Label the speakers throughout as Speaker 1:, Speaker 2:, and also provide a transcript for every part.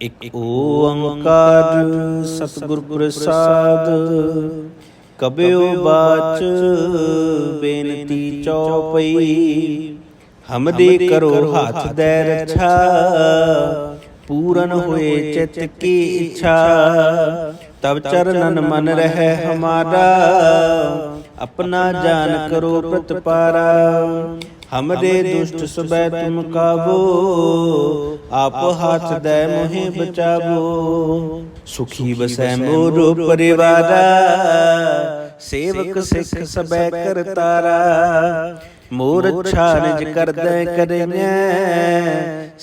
Speaker 1: ਇਕ ਓੰਕਾਰ ਸਤਿਗੁਰ ਪ੍ਰਸਾਦ। ਕਬਿਓ ਬਾਚ ਬੇਨਤੀ ਚਉਪਈ, ਹਮਦੇ ਕਰੋ ਹੱਥ ਦੈ ਰੱਛਾ। ਪੂਰਨ ਹੋਏ ਚਿਤ ਕੀ ਇੱਛਾ, ਤਬ ਚਰਨਨ ਮਨ ਰਹਿ ਹਮਾਰਾ। अपना जान करो प्रतिपारा, हमरे दुष्ट सुबह तुम काबो। आप हाथ दे मोहे बचावो, सुखी बसै मोरो परिवारा। सेवक सिख सबै करतारा, मोर अच्छा निज करदै करियै।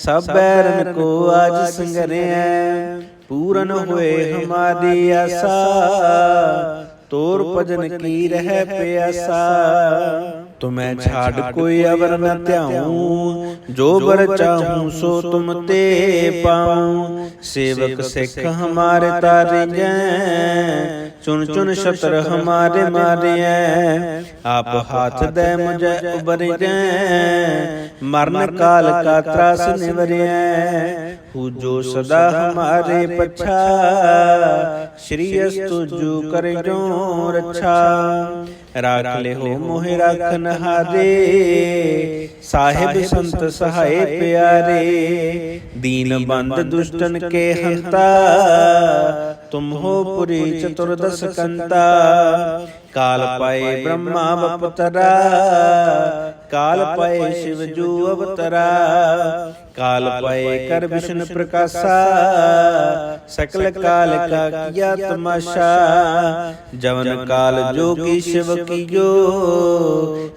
Speaker 1: सब बैरन को आज संगरियै, पूरन होए हमारी आशा। तोर भजन की रह प्यासा, तुम्हें छाड़ कोई अवर न त्याऊं। जो बर चाहूं सो तुम ते पाऊं। सेवक सिख हमारे तारियै, चुन चुन शत्र हमारे मारियै। आप हाथ दे मुझे उबरियै, मरण काल का त्रास निवरियै। पूजो सदा हमारे पछा, श्री अस्तु जू करे जो रक्षा। राख ले हो मोहि राखन हारे, साहिब संत सहाय प्यारे। दीन बंद दुष्टन के हंता, तुम हो पुरी चतुर्दश कंता। काल पाए ब्रह्मा बपतरा, काल पाए शिव जू अवतरा। काल पाए कर विष्णु प्रकाशा, सकल काल का किया तमाशा। जवन काल जोगी शिव कियो,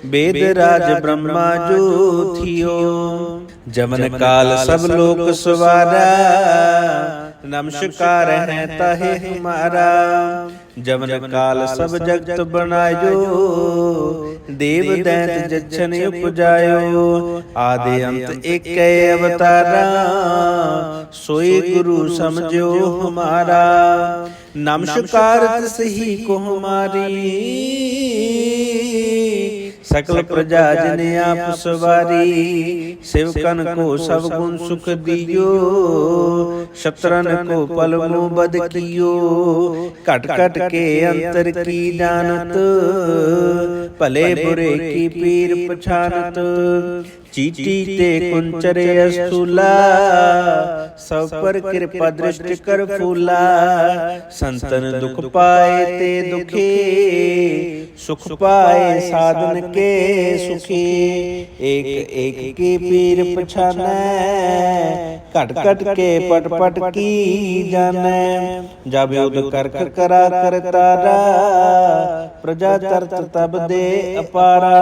Speaker 1: वेद राज ब्रह्मा जो थियो। जवन काल सब लोक सवारा, नमस्कार है ताहे हमारा। जवन काल सब जगत बनायो, देव दैत जच्छन उपजायो। आदि अंत एक अवतारा, सोई गुरु समझो हमारा। नमस्कार तिसही को हमारी, सकल प्रजा जिने आप सवारी। सेवकन को सब गुण सुख दियो, शत्रन को पल मुँह बद कियो। कट कट के अंतर की जानत, भले बुरे की पीर पछानत। चीटी ते कुंचरे अस्तूला, सब पर कृपा दृष्टि कर फूला। संतन दुख पाए ते दुखी, सुख पाए साधन के सुखी। एक एक की पीर पछानै, घट घट के पट पट की जानै। जब युद्ध करख करा कर तारा, प्रजा तरत तब दे अपारा।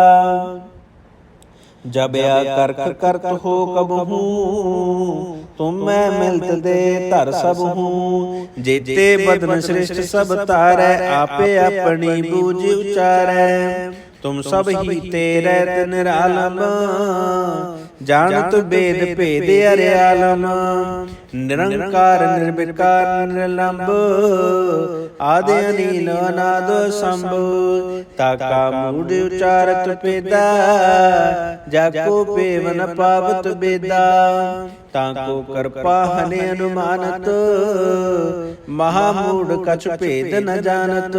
Speaker 1: जब या करख करत हो कबहू, तुम मैं मिलत दे धर सब हूँ। जेते बदन श्रेष्ठ सब तारै, आपे अपनी बूझ उचारै। तुम सब ही तेरे निरालम, जानत वेद भेद अर्यालम। निरंकार निर्विकार निर्लंब, आदि अनील अनाद संभ। ताका मूढ़ उचारत पेदा, जाको पेव न पावत बेदा। ताको कृपा हने अनुमानत, महामूढ़ कछ भेद न जानत।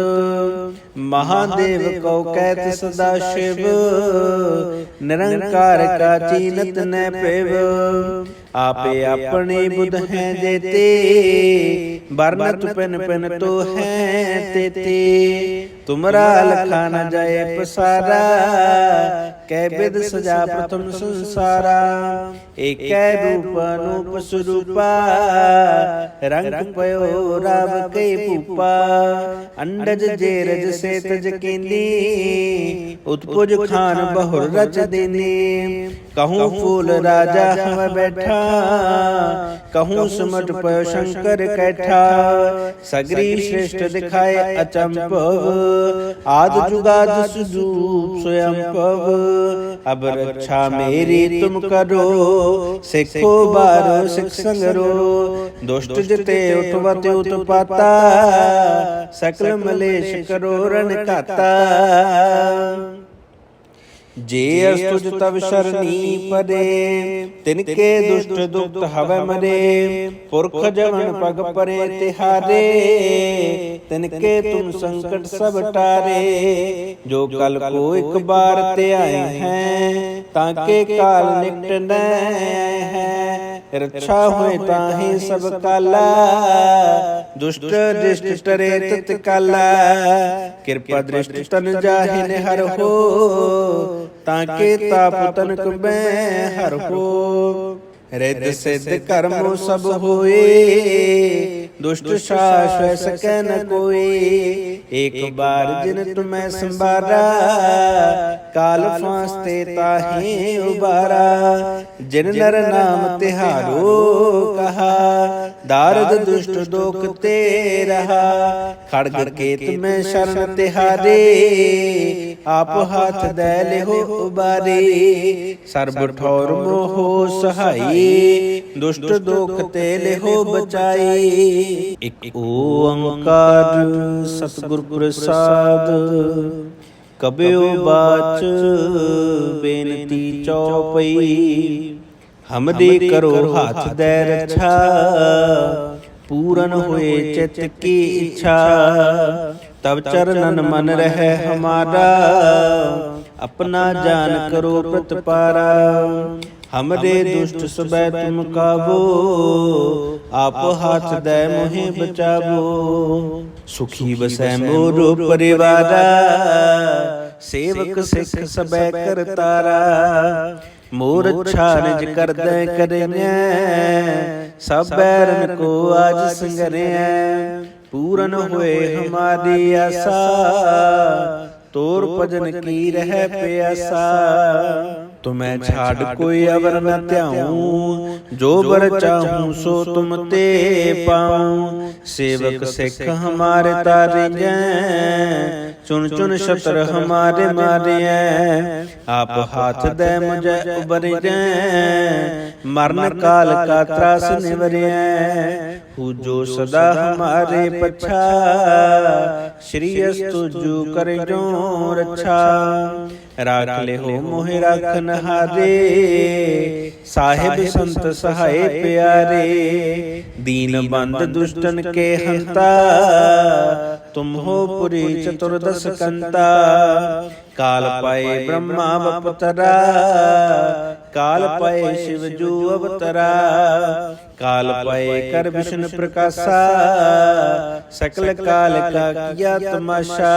Speaker 1: महादेव को कहत सदा शिव, निरंकार का चीनत न पेव। आपे अपने बुध हैं जेते, बरनत पिन पिन तो हैं तेते। तुमरा लखा न जाए पसारा, कै विद सजा प्रथम संसारा। एक रूप अनूप स्वरूपा, रंग पयो राव के भूपा। अंडज जेरज से तज केनी, उत्पुज खान बहुर रच देनी। कहूँ फूल राजा हम बैठा, कहूँ सुमट पयो शंकर कैठा। सगरी श्रेष्ठ दिखाए अचंभव, आद जुगाद सुदूप स्वयंभव। अब रक्षा मेरी तुम करो, सिखो बारो सिख संगरो। दुष्ट जिते उठवत उत्पाता, सकल मलेश करो रण खाता। जे अस्तुज तब शरणी पदे तिनके दुष्ट दुक्त हवै मरे पुरख जवन पग परे तिहारे तिनके तुम संकट सब टारे जो कल को एक बार ते आए हैं ताके काल निकट न है रक्षा हुए ताहि सब काला दुष्ट दृष्ट टरे तत्काला कृपा दृष्टि तन जाहिन हर हो ताके ताप तनक में हर हो रिद्ध सिद्ध कर्मो सब होए दुष्ट शाश्वत सकै न कोई एक बार जिन तुम्हें संबारा काल फांसते ताहि उबारा जिन नर नाम तिहारो कहा दारद दुष्ट दोख ते रहा खड़ग केत में शरण तिहारे आप हाथ दे लेहो उबारे सर्ब ठौर मोहो सहाई दुष्ट दोख ते लेहो बचाई। एक ओंकार सतगुर प्रसाद कबयो बाच बेनती चौपई हमरे करो हाथ दे रक्षा पूरन हुए चित की इच्छा तब चरणन मन रहे हमारा अपना जान करो प्रतिपारा हमरे दुष्ट सुबह तुम काबो आप हाथ दे मोहे बचावो सुखी बसै मोरो परिवारा सेवक सिख सबै करतारा मोर अच्छा निज कर दे करें सब बैरन को आज संगरें पूरन हुए हमारी आशा तोर भजन की रह प्यासा तुम्हें छाड़ कोई अवर न त्याऊं जो बर चाहूं सो तुम ते पाऊं सेवक सिख हमारे तारे चुन चुन शत्र हमारे मारे आप हाथ दे मुझे उबर मरण काल का त्रास निवरे हूँ जो सदा हमारे पछा श्री अस्तु जू करे जो रक्षा राख ले हो मोहि राखन हारे साहिब संत सहाय प्यारे दीन बंद दुष्टन के हंता तुम हो पुरी चतुर्दश कंता काल पाए ब्रह्मा बपतरा काल पाए शिव जू अवतरा काल पाए कर विष्णु प्रकाशा सकल काल का किया तमाशा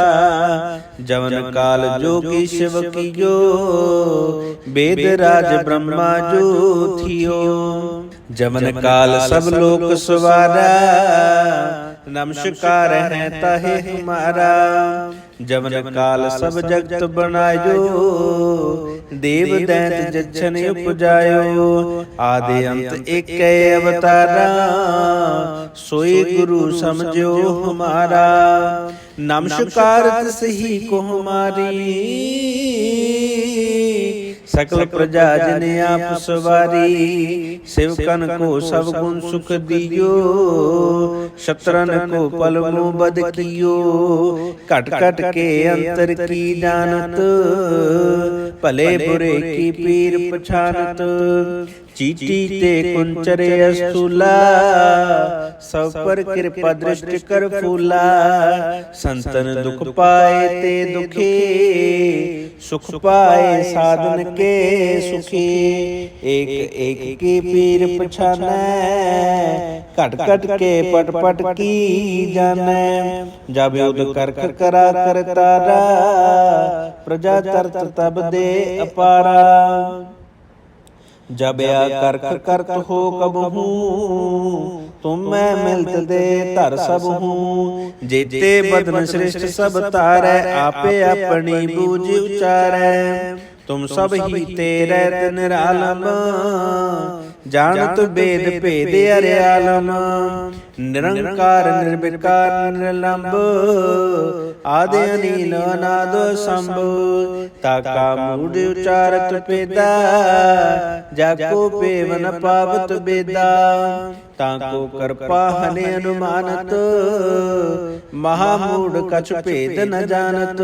Speaker 1: जवन काल जोगी शिव कियो वेद राज ब्रह्मा जो थियो जवन काल सब लोक सवारा नमस्कार है ताहे हमारा जवन काल सब जगत बनायो देव दैत जच्छन उपजायो आदि अंत एक अवतारा सोई गुरु समझो हमारा नमस्कार तिसही को हमारी सकल प्रजा जिन आप सवारी सेवकन को सब गुण सुख दियो शत्रन को पलमो बद कियो कट कट के अंतर की जानत भले बुरे की पीर पछानत चीटी ते कुंचरे अस्तुला सब पर कृपा दृष्टि कर फूला संतन दुख पाए ते दुखी सुख पाए साधन के सुखी एक एक की पीर पछाने कट कट के पट पट की जाने जब युद्ध कर करा कर तारा प्रजा तरत तब दे अपारा जब या करत हो कब हूँ तुम मैं मिलत दे धर सब हूँ जेते बदन श्रेष्ठ सब तारै आपे अपनी बूझ उचारै तुम सब ही तेरे निरालम जानत वेद भेद अरे आलम ਨਿਰੰਕਾਰ ਨਿਰਵਿਕਾਰ ਨਿਰਲੰਭ ਆਦਿ ਅਨੀਲ ਅਨਾਦ ਸੰਭ ਤਾਕਾ ਮੂੜ ਉਚਾਰਤ ਪੇਦਾ ਜਾ ਕੋ ਪੇਵ ਨ ਪਾਵਤ ਬੇਦਾ ਤਾਕੋ ਕਰਪਾ ਹਨੇ ਅਨੁਮਾਨਤ ਮਹਾਮੂੜ ਕਛ ਭੇਦ ਨ ਜਾਣਤ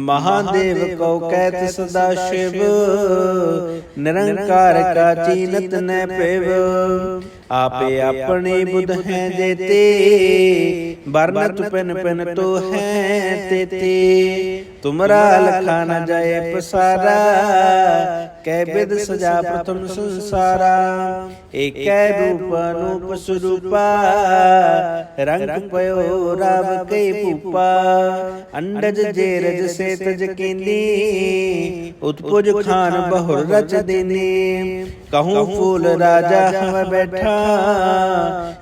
Speaker 1: ਮਹਾਦੇਵ ਕਉ ਕਹਿਤ ਸਦਾ ਸ਼ਿਵ ਨਿਰੰਕਾਰ ਕਾ ਚੀਨਤ ਨ ਪੇਵ ਆਪੇ ਆਪਣੇ ਬੁੱਧ ਹੈ ਜੇਤੇ ਬਰਨਤ ਪਿਨ ਪਿਨ ਤੋ ਹੈ ਤੇਤੇ ਤੁਮਰਾ ਲਖਾ ਨ ਜਾਏ ਪਸਾਰਾ ਕੈ ਬਿਦ ਸਜਾ ਪ੍ਰਥਮ ਸੰਸਾਰਾ ਏਕੈ ਰੂਪ ਅਨੂਪ ਸਰੂਪਾ ਰੰਗ ਪਇਓ ਰਬ ਕੈ ਭੂਪਾ ਅੰਡਜ ਜੇਰਜ ਸੇ ਤਜ ਕੀਨੀ ਉਤਪੁਜ ਖਾਨ ਬਹੁਰ ਰਚ ਦੇਨੀ कहूँ फूल राजा हम बैठा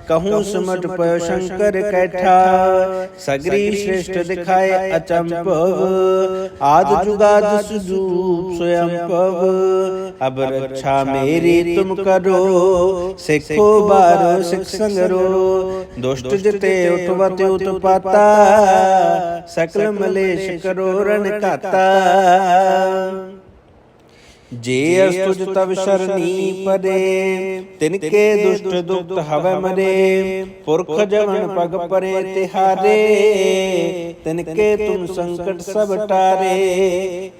Speaker 1: कहूँ सिमट पयो शंकर कैठा सगरी श्रेष्ठ दिखाए अचंभव आद जुगाद सुदूप स्वयंभव अब रक्षा मेरी तुम करो सिखो बारो सिख संगरो दुष्ट जिते उठवत उत्पाता सकल मलेश करो रण काता जे अस्तुज तब शरणी पदे तिनके दुष्ट दुक्त हवै मरे पुरख जवन पग परे तिहारे तिनके तुम संकट सब टारे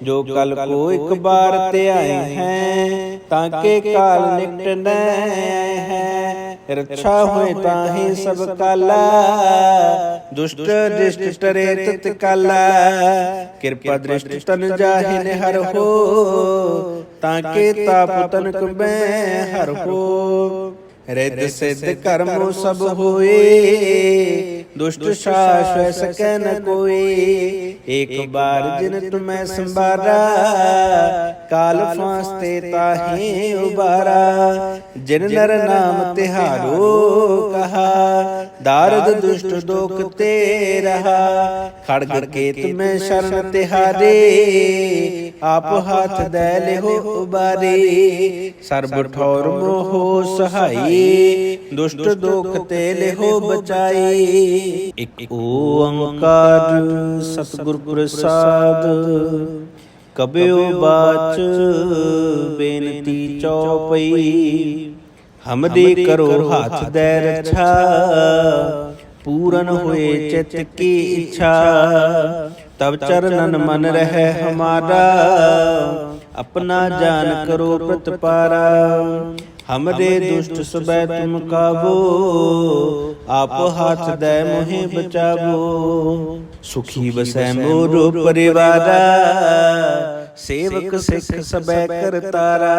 Speaker 1: जो कल को एक बार ते आए हैं ताके काल निकट न है रक्षा हुए ताहि सब काला दुष्ट दृष्ट टरे तत्काला कृपा दृष्टि तन जाहि निहर हो ताके ताप तनक मैं हर हो रिद सिद्ध कर्मो सब होए दुष्ट शाश्वत सकै न कोई एक बार जिन तुम्हें संभारा काल फांसते ताहि उबारा जिन नर नाम तिहारो कहा दारद दुष्ट दोख ते रहा खड़ग केत में शरण तिहारे आप हाथ दे लेहो उबारे सर्ब ठौर मोहो सहाई दुष्ट दोख ते लेहो बचाई एक ओंकार सतगुर प्रसाद कबयो बाच बेनती चौपई हमरे करो हाथ दे रक्षा पूरन हुए चित की इच्छा तब चरणन मन रहे हमारा अपना जान करो प्रतिपारा हमरे दुष्ट सुबह तुम काबो आप हाथ दे मोहे बचावो सुखी बसै मोरो परिवारा सेवक सिख सबै करतारा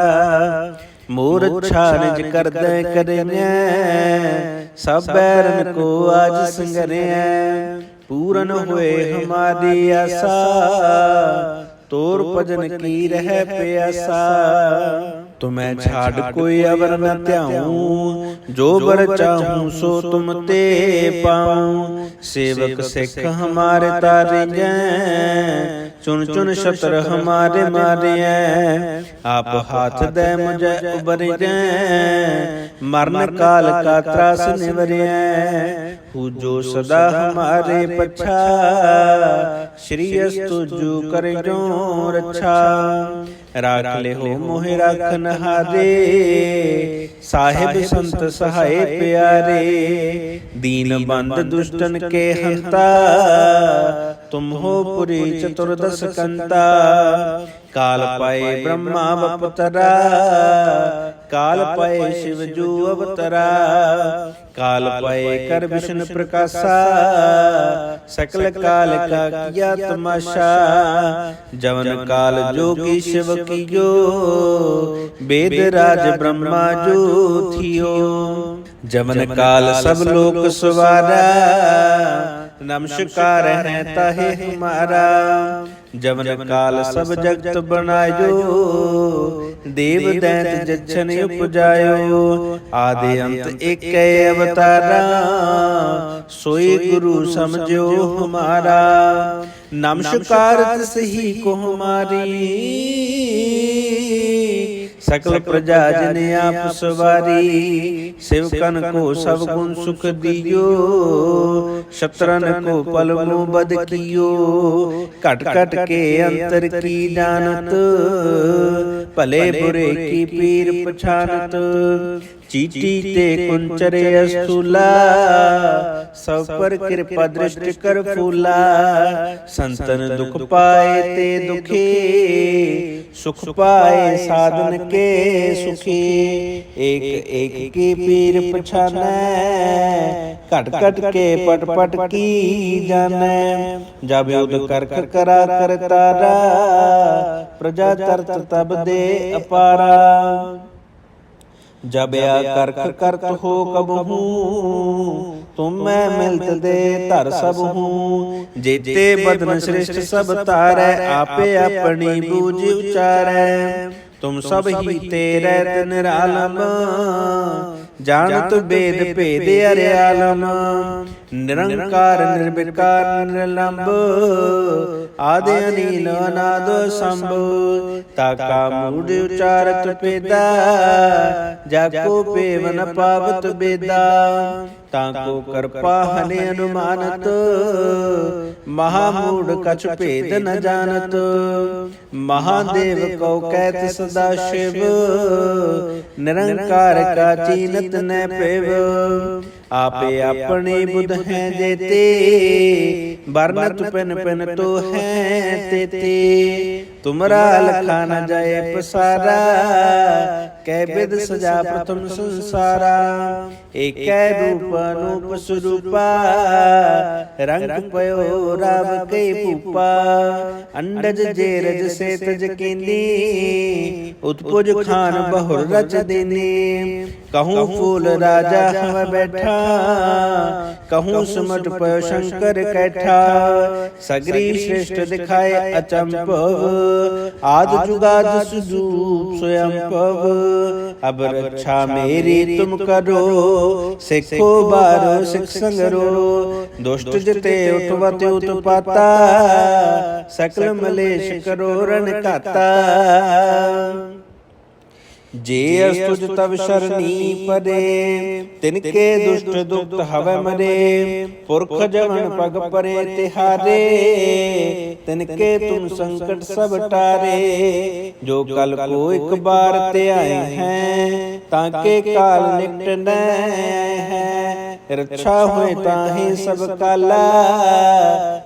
Speaker 1: मोर अच्छा निज कर दे करें सब बैरन को आज संगरें पूरन हुए हमारी आशा तोर भजन की रह प्यासा तुम्हें छाड़ कोई अवर न त्याऊं जो बर चाहूं सो तुम ते पाऊं सेवक सिख हमारे तारे चुन चुन शत्र हमारे मारे आप हाथ दे मुझे उबर मरण काल का त्रास निवरे हूँ जो सदा हमारे पछा श्री अस्तु जो करे जो रक्षा राख ले हो मोहि राखन हारे साहिब संत सहाय प्यारे दीन बंद दुष्टन के हंता तुम हो पुरी चतुर्दश कंता काल पाए ब्रह्मा बपतरा काल पाए शिव जो अवतरा काल पाए कर विष्णु प्रकाशा सकल काल का किया तमाशा जवन काल जोगी शिव कियो वेद राज ब्रह्मा जो थियो जवन काल सब लोक सवारा नमस्कार है ताहे हमारा जवन काल सब जगत बनायो देव दैत जच्छन उपजायो आदि अंत एक अवतारा सोई गुरु समझो हमारा नमस्कार तिस ही को हमारी सकल प्रजा जिन आप सवारी सेवकन को सब गुण सुख दियो शत्रन को पल मुँह बद कियो घट घट के अंतर की जानत भले बुरे की पीर पछानत चीटी ते कुंचरे अस्तूला सब पर कृपा दृष्टि कर फूला संतन दुख पाए ते दुखी सुख पाए साधन के सुखी एक एक की पीर पछानै घट घट के पट पट की जानै जब युद्ध कर करा कर तारा प्रजा तरत तब दे अपारा जब या करख करत हो कब हूँ तुम मैं मिलत दे धर सब हूँ जेते बदन श्रेष्ठ सब तारै आपे अपनी बूझ उचारै तुम सब ही तेरे निरालम जानत वेद भेद अर्यालम निरंकार निर्विकार निर्लंब आदि अनील अनाद संभ ताका मूढ़ उचारत पेदा जाको पेवन पावत बेदा ताको कृपा हने अनुमानत महामूढ़ कछ भेद न जानत महादेव को कहत सदा शिव निरंकार का चीनत न पेव आपे अपने बुध हैं जेते बरनत पिन पिन तो हैं तेते तुमरा लखा न जाए पसारा कै विद सजा प्रथम संसारा एक रूप अनूप स्वरूपा रंग पयो राव के पूपा अंडज जेरज से तज केनी उत्पुज खान बहुर रच देनी कहूँ फूल राजा हम बैठा कहूँ सुमट पयो शंकर कैठा सगरी श्रेष्ठ दिखाए अचंभव आद जुगाद सुदूप स्वयंभव अब रक्षा मेरी तुम करो सिखो बारो सिख संगरो दुष्ट जते उठवते उत्पाता सकल मलेश करो रण काता जे अस्तुज तब शरणी पदे तिनके दुष्ट दुक्त हवै मरे पुरख जवन पग परे तिहारे तिनके तुम संकट सब टारे जो कल को एक बार ते आए हैं ताके काल निकट न हैं रक्षा हुए ताहि सब काला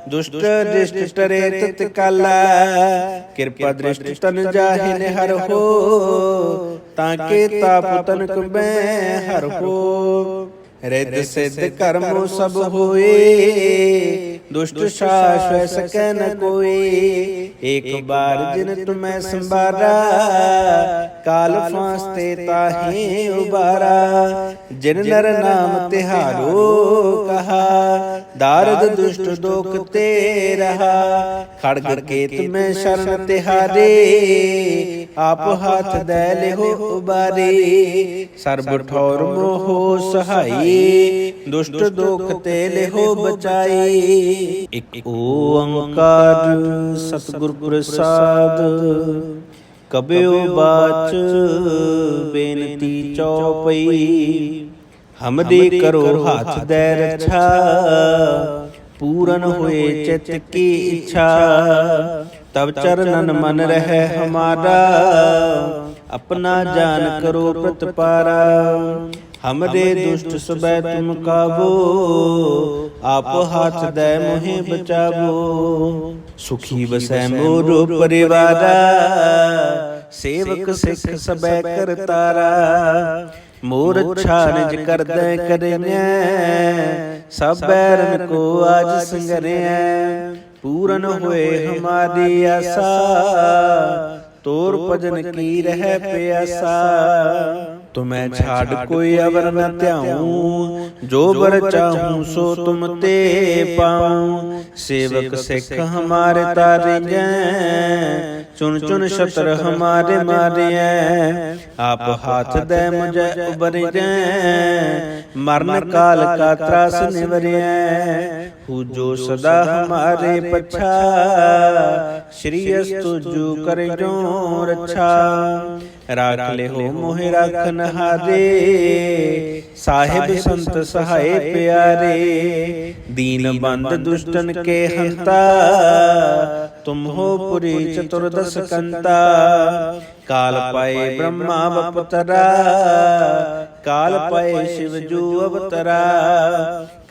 Speaker 1: दुष्ट दृष्टि टरे तत्काला कृपा दृष्टि तन जाहिन हर हो ताके ताप तनक में हर हो रिद्ध सिद्ध कर्म सब होए दुष्ट शाश्वत सकै न कोई एक बार जिन तुम्हें संबारा काल फांसते ताहि उबारा जिन नर नाम तिहारो कहा दारद दुष्ट दोख ते रहा खड़ग केत में शरण तिहारे आप हाथ दे लेहो उबारे सर्ब ठौर मोहो सहाई दुष्ट दोख ते लेहो बचाई एक ओंकार सतगुर प्रसाद कबयो बाच बेनती चौपई हमरे करो हाथ दे रक्षा पूरन हुए चित की इच्छा तब चरणन मन रहे हमारा अपना जान करो प्रतिपारा हमरे दुष्ट सुबह तुम काबो आप हाथ दे मोहे बचावो सुखी बसै मोरो परिवारा सेवक सिख सबै करतारा मोर अच्छा निज कर दे करें सब बैरन को आज संगरें पूरन हुए हमारी आशा तोर भजन की रह प्यासा तुम्हें छाड़ कोई अवर न त्याऊं जो बर चाहूं सो तुम ते पाऊं सेवक सिख हमारे तारे चुन चुन शत्र हमारे मारे आप हाथ दे मुझे उबर मरण काल का त्रास निवरे हूँ जो सदा हमारे पछा श्री अस्तु जो करे जो रक्षा राख लेहो मोहि राखन हारे, साहिब संत सहाय प्यारे। दीन बंद दुष्टन के हंता, तुम हो पुरी चतुर्दश कंता। काल पाए ब्रह्मा बपतरा, काल पाए शिव जू अवतरा।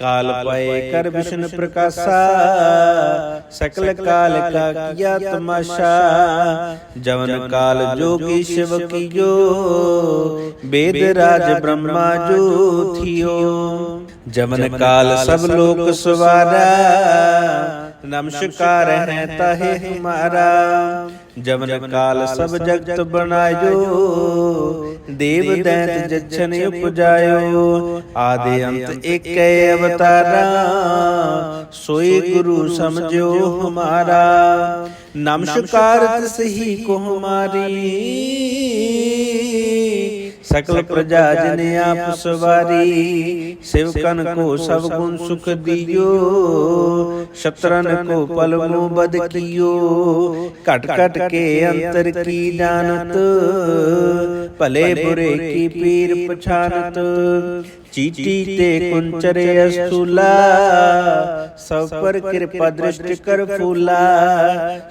Speaker 1: काल पाए कर विष्णु प्रकाशा, सकल काल का किया तमाशा। जवन काल जोगी शिव कियो, वेद राज ब्रह्मा जो थियो। जवन काल सब लोक सवारा, नमस्कार है ताहे हमारा। जवन काल सब जगत बनायो, देव दैत जच्छन उपजायो। आदि अंत एक अवतारा, सोई गुरु समझो हमारा। नमस्कार तिस ही को हमारी, सकल प्रजा जिन आप सवारी। सेवकन को सब गुण सुख दियो, शत्रन को पल मुँह बद कियो। कट कट के अंतर की जानत, भले बुरे की पीर पछानत। चीटी ते कुंचरे स्थूला, सब पर कृपा दृष्टि कर फूला।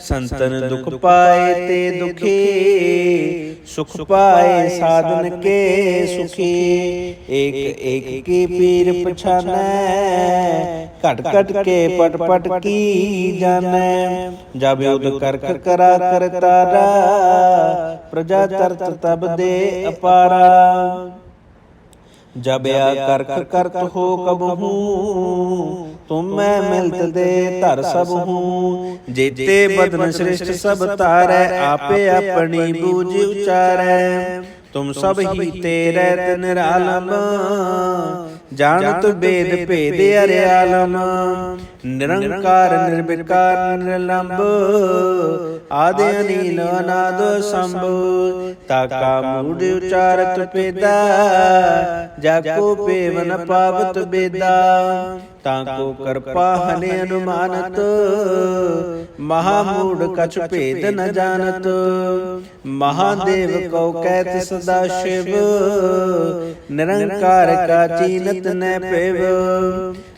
Speaker 1: संतन दुख पाए ते दुखी, सुख पाए साधन के सुखी। एक एक की पीर पछानै, कट कट के पट पट की जानै। जब युद्ध कर करा कर तारा, प्रजा तरत तब दे अपारा। जब या करख करत हो कबहू, तुम मैं मिलत दे धर सब हूँ। जेते बदन श्रेष्ठ सब तारै, आपे अपनी बूझ उचारै। तुम सब ही तेरे निरालम, जानत वेद भेद अर्यालम। निरंकार निर्विकार निर्लंब, आदि अनील अनाद संभ। ताका मूढ़ उचारत पेदा, जाको पेव न पावत बेदा। ताको कृपा हने अनुमानत, महामूढ़ कछु भेद न जानत। महादेव को कहत सदा शिव, निरंकार का चीनत न पेव।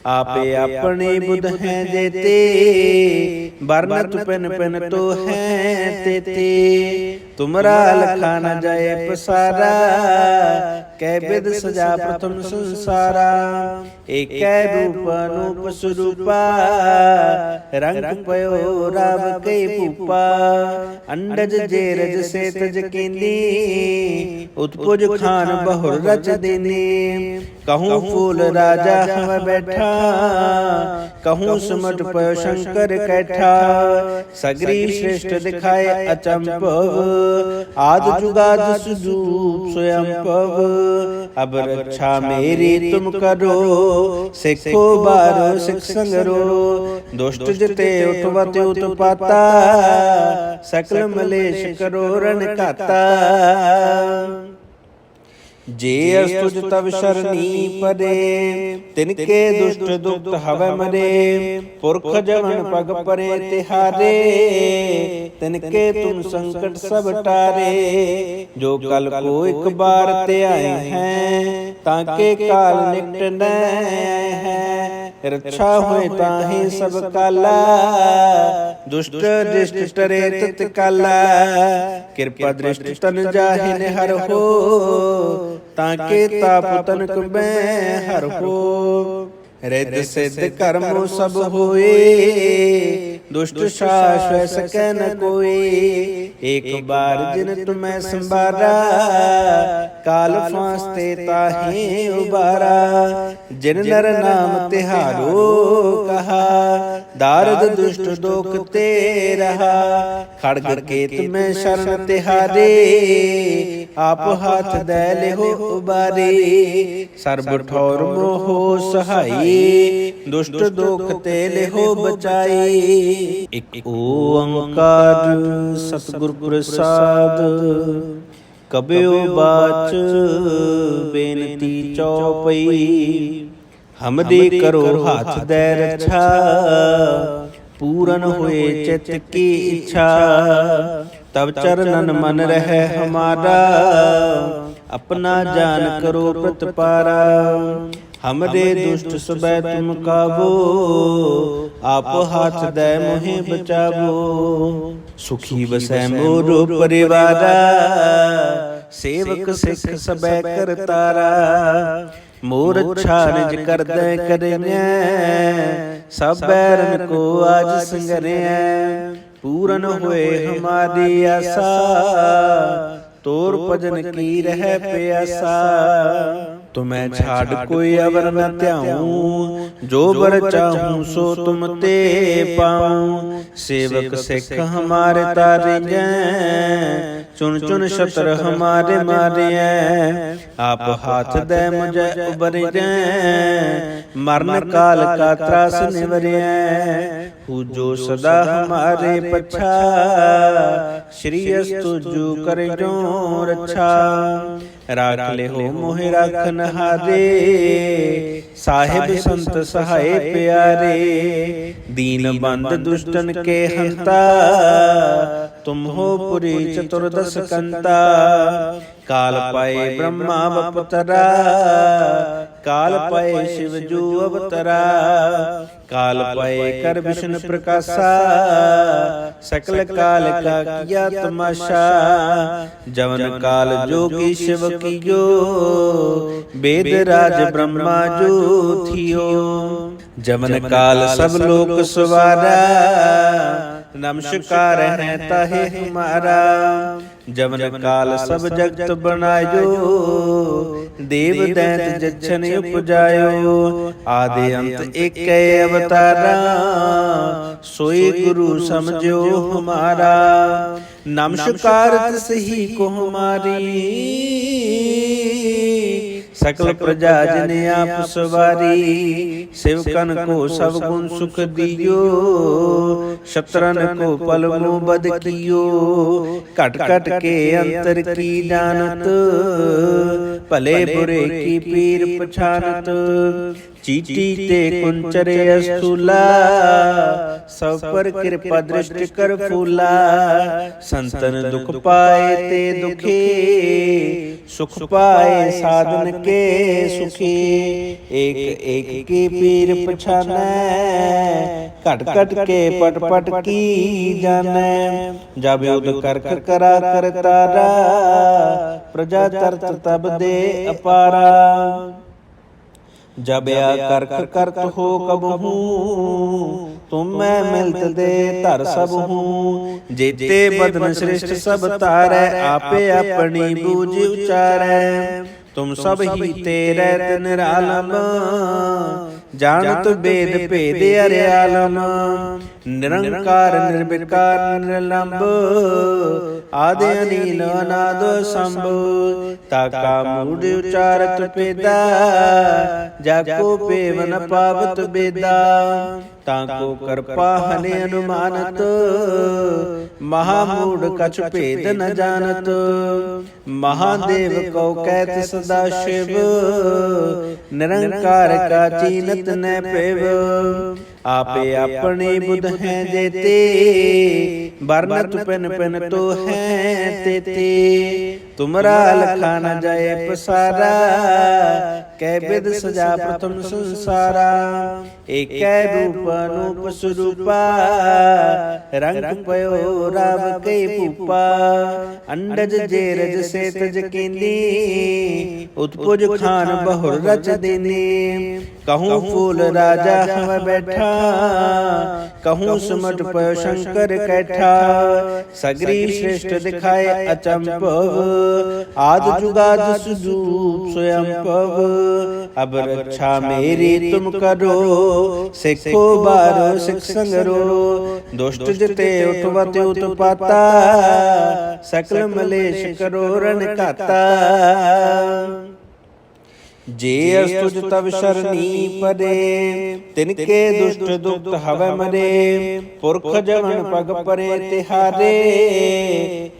Speaker 1: आपे अपने बुध हैं जेते, बरनत पिन पिन तो हैं तेते। तुमरा लखा न जाए पसारा, कै विद सजा प्रथम संसारा। एक रूप अनूप स्वरूपा, रंग पयो राव कई भूपा। अंडज जेरज से तज कीनी, उत्पुज खान बहुर रच देनी। कहूँ फूल राजा हम बैठा, कहूँ सुमट पयो शंकर कैठा। सगरी श्रेष्ठ दिखाए अचंभव, आद जुगाद सुदूप स्वयंभव। अब रक्षा मेरी तुम करो, सिखो बारो सिख संगरो। दुष्ट जिते उठवत उत्पाता, सकल मलेश करो रण खाता। जे अस्तुज तब शरणी पदे, तिनके दुष्ट दुख हवै मरे। पुरख जवन पग परे तिहारे, तिनके तुम संकट सब टारे। जो कल को एक बार ते आए हैं, ताके काल निकट न हैं। रक्षा हुए ताहि सब काला, दुष्ट दृष्टि टरे तत्काला। कृपा दृष्टि तन जाहिन हर हो, ताके ताप तनक में हर हो। रिद्ध सिद्ध कर्म सब होए, दुष्ट शाश्वत सकै न कोई। एक बार जिन तुम्हें संभारा, काल फांसते ताहि उबारा। जिन नर नाम तिहारो कहा, दारद दुष्ट दोख ते रहा। खड़ग केत में शरण तिहारे, आप हाथ दे लेहो उबारे। सर्ब ठौर मोहो सहाई, दुष्ट दोख ते लेहो बचाई। एक ओंकार सतगुर प्रसाद, कबयो बाच बेनती चौपई। हमरे करो हाथ दे रक्षा, पूरन हुए चित की इच्छा। तब चरणन मन रहे हमारा, अपना जान करो प्रतिपारा। हमरे दुष्ट सबै तुम काबो, आप हाथ दे मोहे बचावो। सुखी बसै मोरो परिवारा, सेवक सिख सबै करतारा। मोर अच्छा निज करदै करियै, सब बैरन को आज संगरियै। पूरन होए हमारी आशा, तोर भजन की रह प्यासा। तुम्हें छाड़ कोई अवर न त्याऊं, जो बर चाहूं सो तुम ते पाऊं। सेवक सिख हमारे तारियै, चुन चुन शत्र हमारे मारियै। आप हाथ दे मुझे उबरियै, मरण काल का त्रास निवरियै। पूजो सदा हमारे पछा, श्री अस्तु जू करे जो रक्षा। राख ले हो मोहि राखन हारे, साहिब संत सहाय प्यारे। दीन बंद दुष्टन के हंता, तुम हो पुरी चतुर्दश कंता। काल पाए ब्रह्मा बपतरा, काल पाए शिव जू अवतरा। काल पाए कर विष्णु प्रकाशा, सकल काल का किया तमाशा। जवन काल जोगी शिव कियो, वेद राज ब्रह्मा जो थियो। जवन काल सब लोक सवारा, नमस्कार है ताहे हमारा। जवन काल सब जगत बनायो, देव दैत जच्छन उपजायो। आदि अंत एक अवतारा, सोई गुरु समझो हमारा। नमस्कार तिस ही को हमारी, सकल प्रजा जिन आप सवारी। सेवकन को सब गुण सुख दियो, शत्रन को पल मुँह बद कियो। कट कट के अंतर की जानत, भले बुरे की पीर पछानत। चीटी ते कुंचरे अस्तूला, सब पर कृपा दृष्टि कर फूला। संतन दुख पाए ते दुखी, सुख पाए साधन के सुखी। एक एक की पीर पछानै, कट कट के पट पट की जानै। जब युद्ध कर करा कर तारा, प्रजा तरत तब दे अपारा। जब या करख करत हो कब हूँ, तुम मैं मिलत दे धर सब हूँ। जेते बदन श्रेष्ठ सब तारै, आपे अपनी बूझ उचारै। तुम सब ही तेरे निरालम, जानत वेद भेद अर्यालम। निरंकार निर्विकार निर्लंब, आदि अनील अनाद संभ। ताका मूढ़ उचारत पेदा, जाको पेव न पावत बेदा। ताको कृपा हने अनुमानत, महामूढ़ कछु भेद न जानत। महादेव को कहत सदा शिव, निरंकार का चीनत न पेव। आपे अपने बुध हैं जेते, बरनत पिन पिन तो हैं तेते। तुमरा लखा न जाए पसारा, कै विद सजा प्रथम संसारा। एक रूप अनूप स्वरूपा, रंग पयो राव के पूपा। अंडज जेरज से तज केंदी, उत्पुज खान बहुर रच देनी। कहूँ फूल राजा हम बैठा, कहूँ सुमट पयो शंकर कैठा। सगरी श्रेष्ठ दिखाए अचंभव, आद जुगाद सुदूप स्वयंभव। अब रक्षा मेरी तुम करो, सिखो बारो सिख संगरो। दुष्ट जिते उठवत उत्पाता, सकल मलेश करो रण खाता। जे अस्तुज तब शरणी पदे, तिनके दुष्ट दुख हवै मरे। पुरख जवन पग परे तिहारे,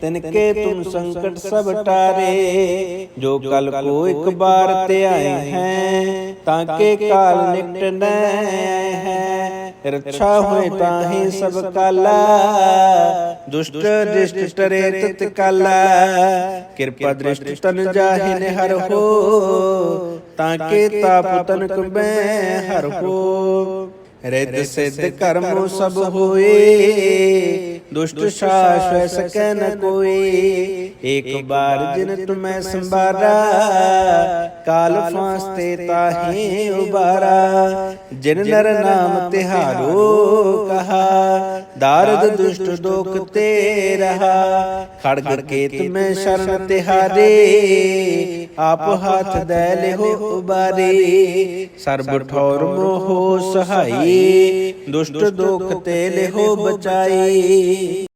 Speaker 1: तिनके तुम संकट सब टारे। जो कल को एक बार ते आए हैं, ताके काल निकट न हैं। रक्षा हुए ताहि सब काला, दुष्ट दृष्ट टरे तत्काला। कृपा दृष्टि तन जाहिन हर हो, ताके ताप तनक मैं हर हो। रिद्ध सिद्ध कर्मो सब होए, दुष्ट शाश्वत सकै न कोई। एक बार जिन तुम्हें संबारा, काल फांसते ताहि उबारा। जिन नर नाम तिहारो कहा, दारद दुष्ट दोख ते रहा। खड़ग केत में शरण तिहारे, आप हाथ दे लेहो उबारे। सर्ब ठौर मोहो सहाई, दुष्ट दोख ते लेहो बचाई।